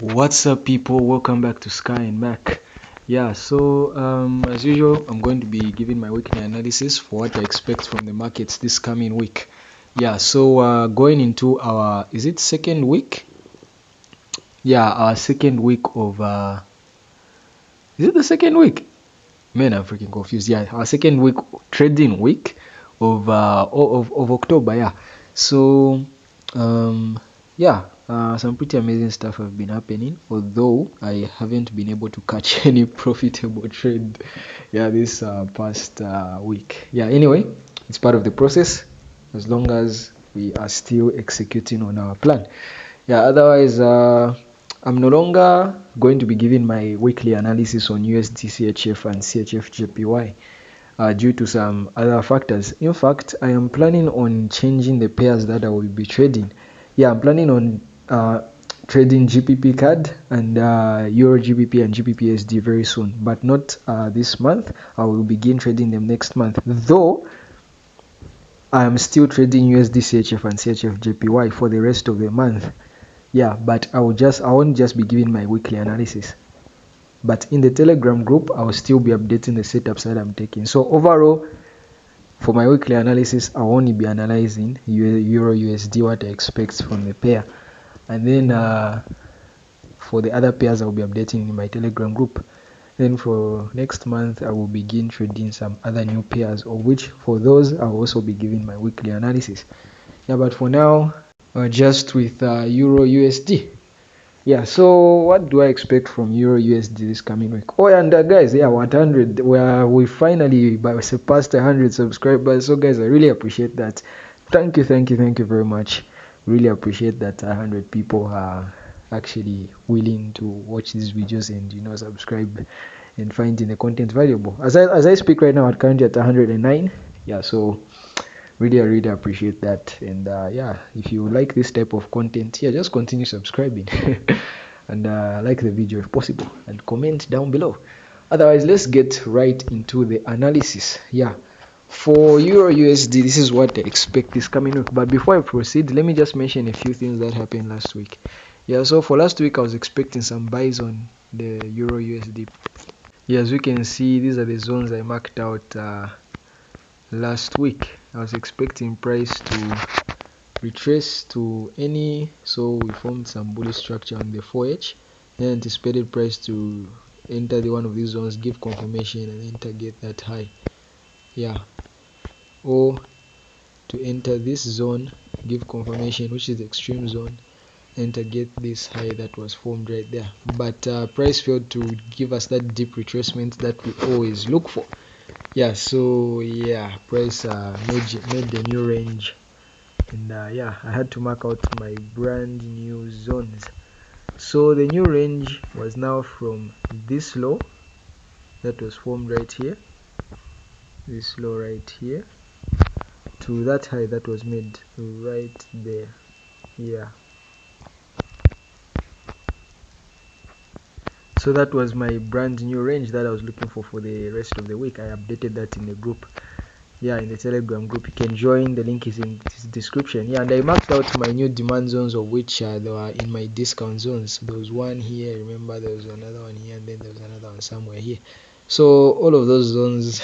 What's up, people? Welcome back to Sky and Mac. As usual, I'm going to be giving my weekly analysis for what I expect from the markets this coming week. Going into our second week? Our second week of is it the second week? Man, I'm freaking confused. Yeah, our second week trading week of October. Some pretty amazing stuff have been happening, although I haven't been able to catch any profitable trade this past week. Anyway, it's part of the process as long as we are still executing on our plan. Otherwise, I'm no longer going to be giving my weekly analysis on USD CHF and CHF JPY due to some other factors. In fact, I am planning on changing the pairs that I will be trading. I'm planning on trading GBP CAD and Euro GBP and GBP USD very soon, but not this month. I will begin trading them next month, though I am still trading USD CHF and CHF JPY for the rest of the month. But I won't just be giving my weekly analysis, but in the Telegram group I will still be updating the setups that I'm taking. So overall, for my weekly analysis, I'll only be analyzing Euro USD, what I expect from the pair, and then for the other pairs I'll be updating in my Telegram group. Then for next month I will begin trading some other new pairs, of which for those I'll also be giving my weekly analysis. But for now, just with Euro USD. So what do I expect from Euro USD this coming week? Guys, 100, we finally surpassed 100 subscribers. So guys, I really appreciate that. Thank you very much. Really appreciate that 100 people are actually willing to watch these videos and subscribe and finding the content valuable. As I speak right now, I'm currently at 109. So really appreciate that. And if you like this type of content, just continue subscribing and like the video if possible, and comment down below. Otherwise, let's get right into the analysis. For Euro USD, this is what I expect this coming week. But before I proceed, let me just mention a few things that happened last week. So for last week, I was expecting some buys on the Euro USD. As you can see, these are the zones I marked out last week. I was expecting price to retrace to any, so we formed some bullish structure on the 4H, then anticipated price to enter the one of these zones, give confirmation, and then target that high, or to enter this zone, give confirmation, which is the extreme zone, and target this high that was formed right there. But price failed to give us that deep retracement that we always look for. Price made the new range, and I had to mark out my brand new zones. So the new range was now from this low that was formed right here, this low right here, to that high that was made right there. So that was my brand new range that I was looking for the rest of the week. I updated that in the group, in the Telegram group. You can join, the link is in the description. And I marked out my new demand zones, of which they were in my discount zones. There was one here, remember, there was another one here, and then there was another one somewhere here. So all of those zones,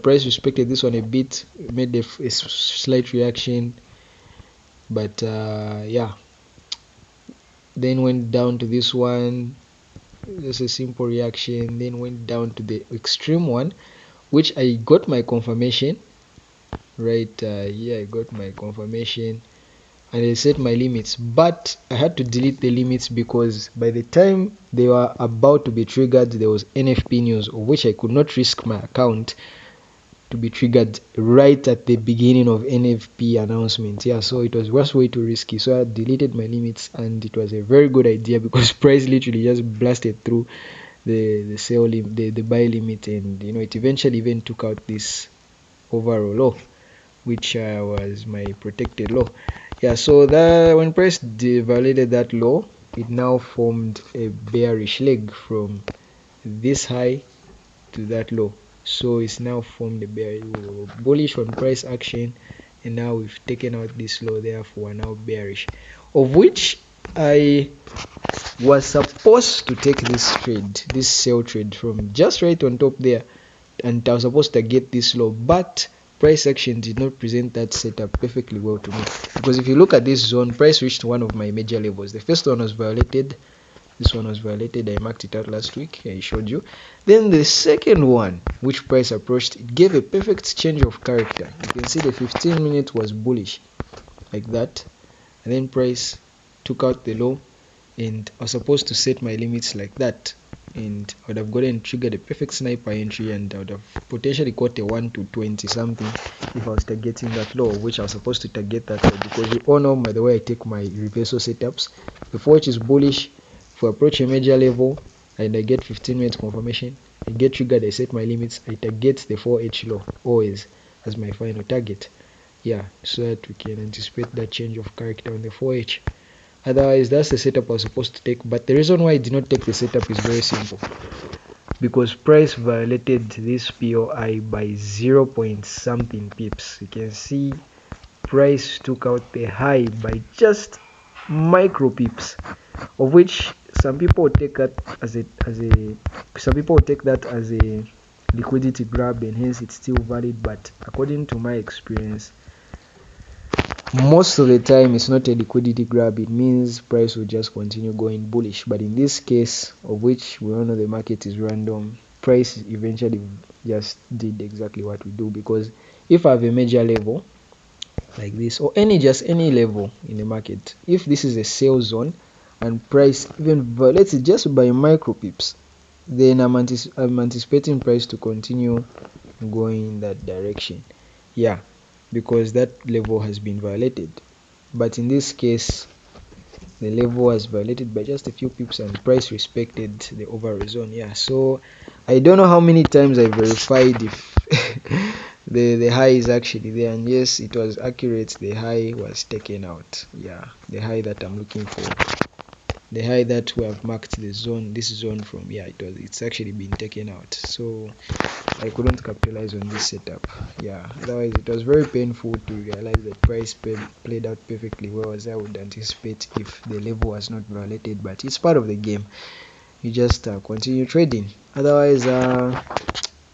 price respected this one a bit, made a slight reaction, but then went down to this one, just a simple reaction, then went down to the extreme one, which I got my confirmation right here. I got my confirmation and I set my limits, but I had to delete the limits because by the time they were about to be triggered, there was NFP news, of which I could not risk my account to be triggered right at the beginning of NFP announcement. So it was worst way too risky, so I deleted my limits, and it was a very good idea because price literally just blasted through the sell the buy limit, and it eventually even took out this overall low, which was my protected low. So that when price validated that low, it now formed a bearish leg from this high to that low. So it's now formed a bullish on price action, and now we've taken out this low, therefore we're now bearish, of which I was supposed to take this sell trade from just right on top there, and I was supposed to get this low, but price action did not present that setup perfectly well to me, because if you look at this zone, price reached one of my major levels. The first one was violated, this one was violated, I marked it out last week, I showed you. Then the second one, which price approached, it gave a perfect change of character. You can see the 15 minute was bullish like that, and then price took out the low, and I was supposed to set my limits like that, and I would have gotten triggered a perfect sniper entry, and I would have potentially caught a 1 to 20 something if I was targeting that low, which I was supposed to target that low, because you all know by the way I take my reversal setups. The 4H is bullish. If I approach a major level and I get 15 minutes confirmation, I get triggered, I set my limits, I target the 4H low always as my final target. Yeah, so that we can anticipate that change of character on the 4H. Otherwise, that's the setup I was supposed to take, but the reason why I did not take the setup is very simple, because price violated this POI by 0 point something pips. You can see price took out the high by just micro pips, of which some people take that as a liquidity grab, and hence it's still valid. But according to my experience, most of the time it's not a liquidity grab. It means price will just continue going bullish. But in this case, of which we all know the market is random, price eventually just did exactly what we do, because if I have a major level like this, or just any level in the market, if this is a sell zone and price even violates it just by micro pips, then I'm anticipating price to continue going in that direction. Yeah, because that level has been violated. But in this case, the level was violated by just a few pips and price respected the overall zone. Yeah, so I don't know how many times I verified if the high is actually there, and yes, it was accurate. The high was taken out. Yeah, the high that I'm looking for, the high that we have marked the zone, this zone from, yeah, it's actually been taken out. So I couldn't capitalize on this setup. Yeah, otherwise it was very painful to realize that price played out perfectly well as I would anticipate if the level was not violated. But it's part of the game. You just continue trading. Otherwise,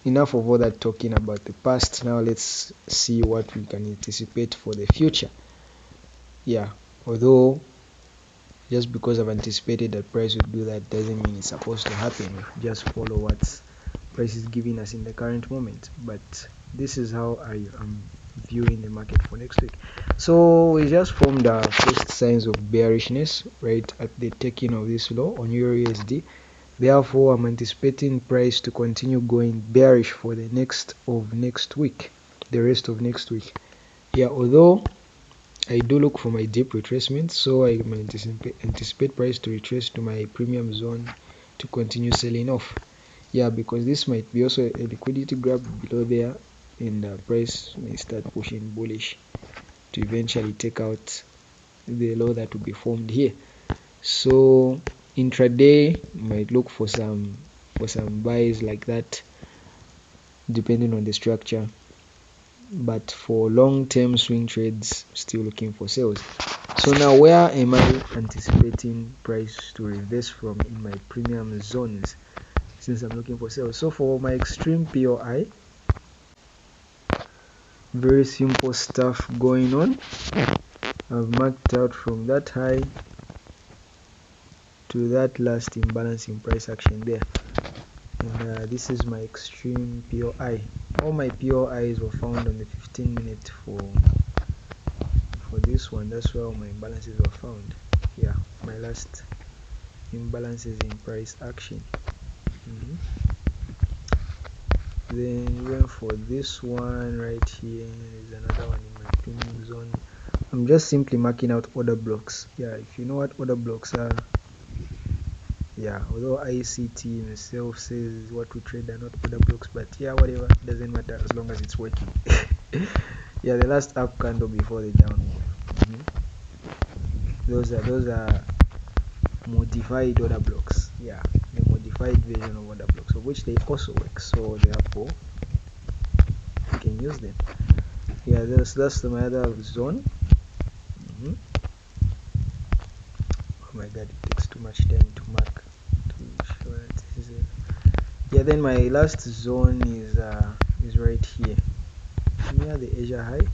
enough of all that talking about the past. Now let's see what we can anticipate for the future. Yeah, although just because I've anticipated that price would do that doesn't mean it's supposed to happen. We just follow what price is giving us in the current moment. But this is how I am viewing the market for next week. So we just formed our first signs of bearishness right at the taking of this low on EURUSD. Therefore, I'm anticipating price to continue going bearish for the rest of next week. Yeah, although I do look for my deep retracement, so I anticipate price to retrace to my premium zone to continue selling off. Yeah, because this might be also a liquidity grab below there, and the price may start pushing bullish to eventually take out the low that will be formed here. So intraday might look for some buys like that, depending on the structure. But for long-term swing trades, still looking for sales. So now, where am I anticipating price to reverse from in my premium zones, since I'm looking for sales? So for my extreme POI, very simple stuff going on. I've marked out from that high to that last imbalance in price action there, and this is my extreme POI. All my POIs were found on the 15 minute for this one. That's where all my imbalances were found. Yeah, my last imbalances in price action. Then even for this one right here, there's another one in my premium zone. I'm just simply marking out order blocks. Yeah, if you know what order blocks are. Yeah, although ICT itself says what we trade are not order blocks, but yeah, whatever, doesn't matter as long as it's working. Yeah, the last up candle before the down move. Those are modified order blocks. Yeah, the modified version of order blocks, of which they also work. So therefore, you can use them. Yeah, that's my other zone. Oh my god, it takes too much time to mark to show that is it. Yeah, then my last zone is right here near the Asia high.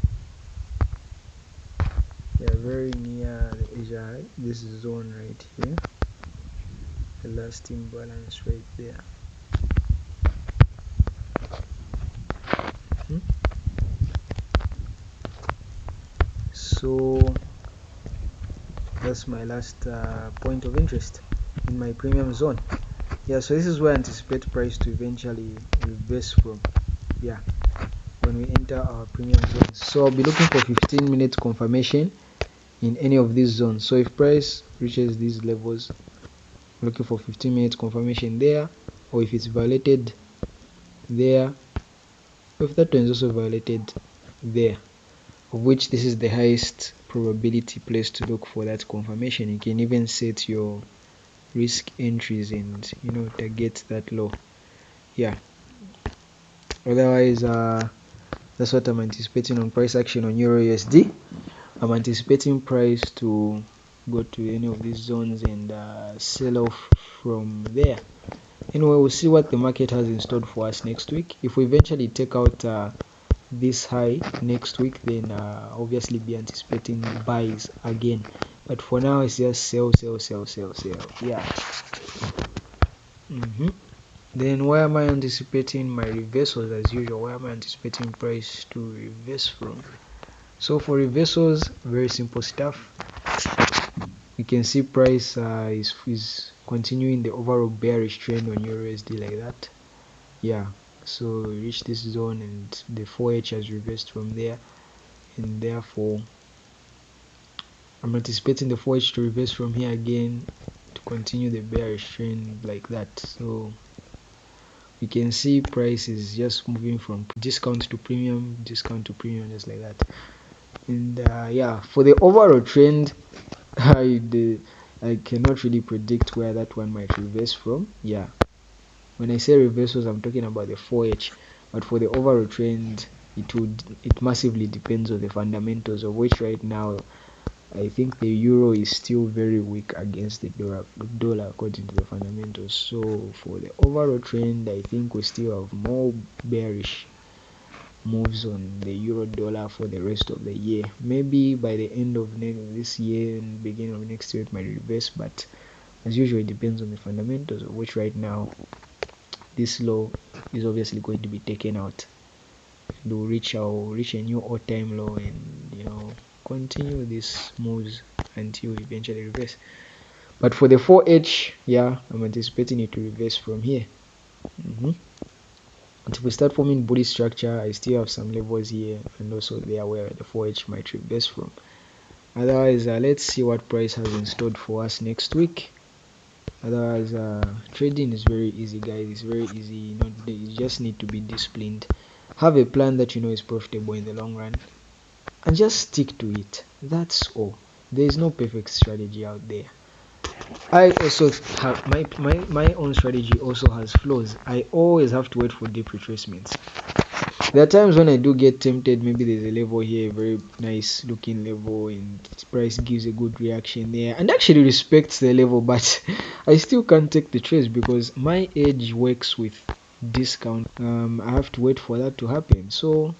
Yeah, very near the Asia high. This zone right here, the last imbalance right there. So that's my last point of interest in my premium zone. Yeah, so this is where I anticipate price to eventually reverse from. Yeah, when we enter our premium zone. So I'll be looking for 15-minute confirmation in any of these zones. So if price reaches these levels, I'm looking for 15-minute confirmation there, or if it's violated there, if that one is also violated there, of which this is the highest probability place to look for that confirmation. You can even set your risk entries and target that low. Yeah, otherwise that's what I'm anticipating on price action on EURUSD. I'm anticipating price to go to any of these zones and sell off from there. Anyway, we'll see what the market has in store for us next week. If we eventually take out this high next week, then obviously be anticipating buys again. But for now, it's just sell. Yeah. Then where am I anticipating my reversals? As usual, where am I anticipating price to reverse from? So for reversals, very simple stuff. You can see price is continuing the overall bearish trend on EURUSD like that. Yeah, so we reached this zone and the 4H has reversed from there, and therefore I'm anticipating the 4H to reverse from here again to continue the bearish trend like that. So you can see price is just moving from discount to premium, just like that. And yeah, for the overall trend, I cannot really predict where that one might reverse from. Yeah, when I say reversals, I'm talking about the 4H, but for the overall trend, it massively depends on the fundamentals, of which right now I think the euro is still very weak against the dollar according to the fundamentals. So for the overall trend, I think we still have more bearish moves on the euro dollar for the rest of the year. Maybe by the end of this year and beginning of next year it might reverse, but as usual it depends on the fundamentals, of which right now this low is obviously going to be taken out. It will reach a new all-time low, and continue these moves until eventually reverse. But for the 4H, yeah, I'm anticipating it to reverse from here. Until we start forming body structure, I still have some levels here and also there where the 4H might reverse from. Otherwise, let's see what price has in store for us next week. Otherwise, trading is very easy, guys. It's very easy. You just need to be disciplined, have a plan that is profitable in the long run, and just stick to it. That's all. There is no perfect strategy out there. I also have my own strategy also has flaws. I always have to wait for deep retracements. There are times when I do get tempted. Maybe there's a level here, a very nice looking level, and price gives a good reaction there and actually respects the level, but I still can't take the trades because my edge works with discount. I have to wait for that to happen. So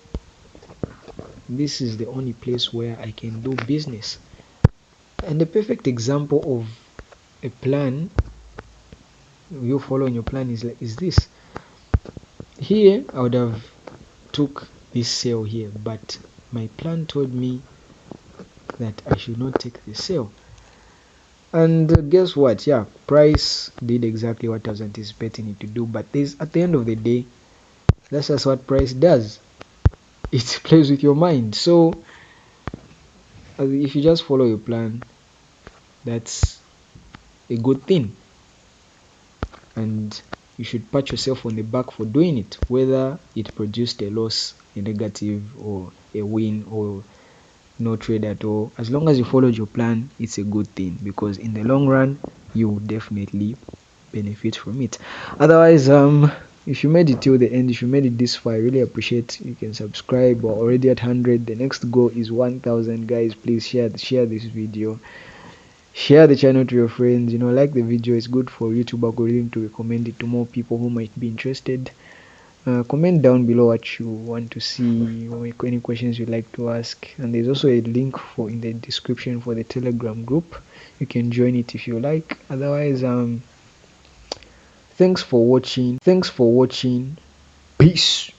this is the only place where I can do business. And the perfect example of a plan, you following your plan, is this. Here I would have took this sale here, but my plan told me that I should not take the sale. And guess what? Yeah, price did exactly what I was anticipating it to do. But at the end of the day, that's just what price does. It plays with your mind. So if you just follow your plan, that's a good thing, and you should pat yourself on the back for doing it, whether it produced a loss, a negative, or a win, or no trade at all. As long as you followed your plan, it's a good thing, because in the long run you will definitely benefit from it. Otherwise, if you made it till the end, if you made it this far, I really appreciate you can subscribe. We're already at 100. The next goal is 1000, guys. Please share this video. share the channel to your friends, like the video. It's good for YouTube algorithm to recommend it to more people who might be interested. Comment down below what you want to see or any questions you'd like to ask, and there's also a link for in the description for the Telegram group. You can join it if you like. Otherwise, thanks for watching. Peace.